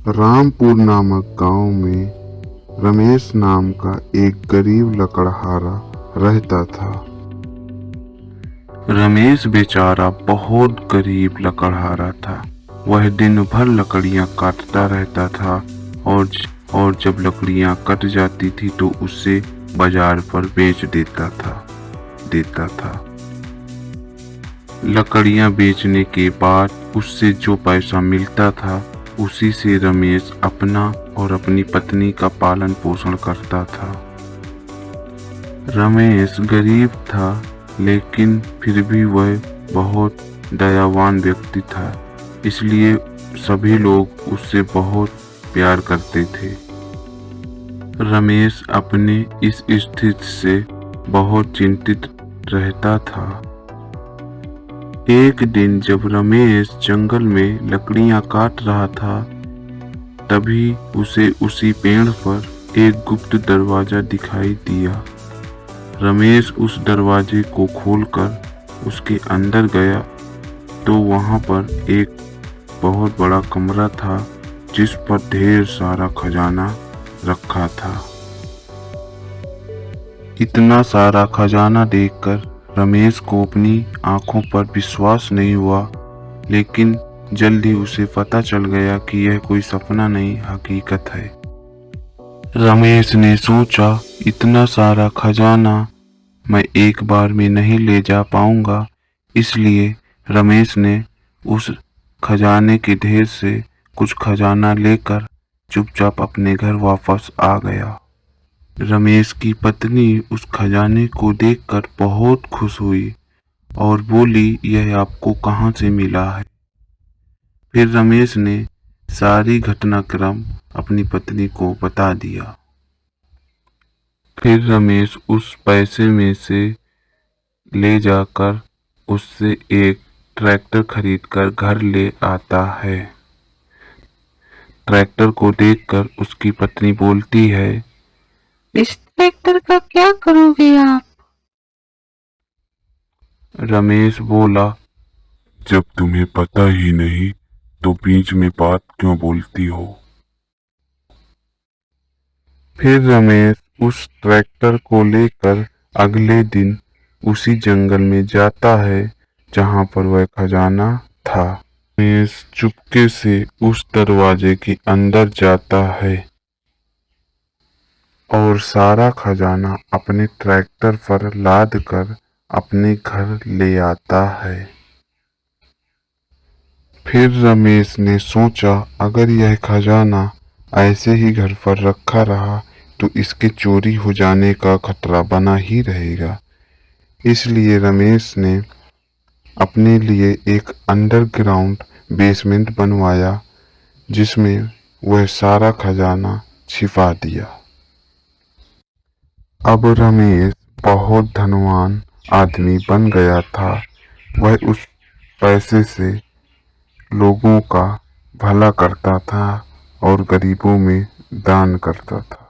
रामपुर नामक गांव में रमेश नाम का एक गरीब लकड़हारा रहता था। रमेश बेचारा बहुत गरीब लकड़हारा था। वह दिन भर लकड़ियां काटता रहता था और जब लकड़ियां कट जाती थी तो उसे बाजार पर बेच देता था। लकड़ियां बेचने के बाद उससे जो पैसा मिलता था उसी से रमेश अपना और अपनी पत्नी का पालन पोषण करता था। रमेश गरीब था लेकिन फिर भी वह बहुत दयावान व्यक्ति था, इसलिए सभी लोग उससे बहुत प्यार करते थे। रमेश अपने इस स्थिति से बहुत चिंतित रहता था। एक दिन जब रमेश जंगल में लकड़ियां काट रहा था, तभी उसे उसी पेड़ पर एक गुप्त दरवाजा दिखाई दिया। रमेश उस दरवाजे को खोलकर उसके अंदर गया तो वहां पर एक बहुत बड़ा कमरा था जिस पर ढेर सारा खजाना रखा था। इतना सारा खजाना देखकर रमेश को अपनी आंखों पर विश्वास नहीं हुआ, लेकिन जल्दी उसे पता चल गया कि यह कोई सपना नहीं हकीकत है। रमेश ने सोचा, इतना सारा खजाना मैं एक बार में नहीं ले जा पाऊंगा, इसलिए रमेश ने उस खजाने के ढेर से कुछ खजाना लेकर चुपचाप अपने घर वापस आ गया। रमेश की पत्नी उस खजाने को देखकर बहुत खुश हुई और बोली, यह आपको कहाँ से मिला है? फिर रमेश ने सारी घटनाक्रम अपनी पत्नी को बता दिया। फिर रमेश उस पैसे में से ले जाकर उससे एक ट्रैक्टर खरीदकर घर ले आता है। ट्रैक्टर को देखकर उसकी पत्नी बोलती है, इस ट्रैक्टर का क्या करोगे आप? रमेश बोला, जब तुम्हें पता ही नहीं तो बीच में बात क्यों बोलती हो? फिर रमेश उस ट्रैक्टर को लेकर अगले दिन उसी जंगल में जाता है जहां पर वह खजाना था। रमेश चुपके से उस दरवाजे के अंदर जाता है और सारा खजाना अपने ट्रैक्टर पर लाद कर अपने घर ले आता है। फिर रमेश ने सोचा, अगर यह खजाना ऐसे ही घर पर रखा रहा तो इसके चोरी हो जाने का खतरा बना ही रहेगा। इसलिए रमेश ने अपने लिए एक अंडरग्राउंड बेसमेंट बनवाया जिसमें वह सारा खजाना छिपा दिया। अब रमेश बहुत धनवान आदमी बन गया था। वह उस पैसे से लोगों का भला करता था और गरीबों में दान करता था।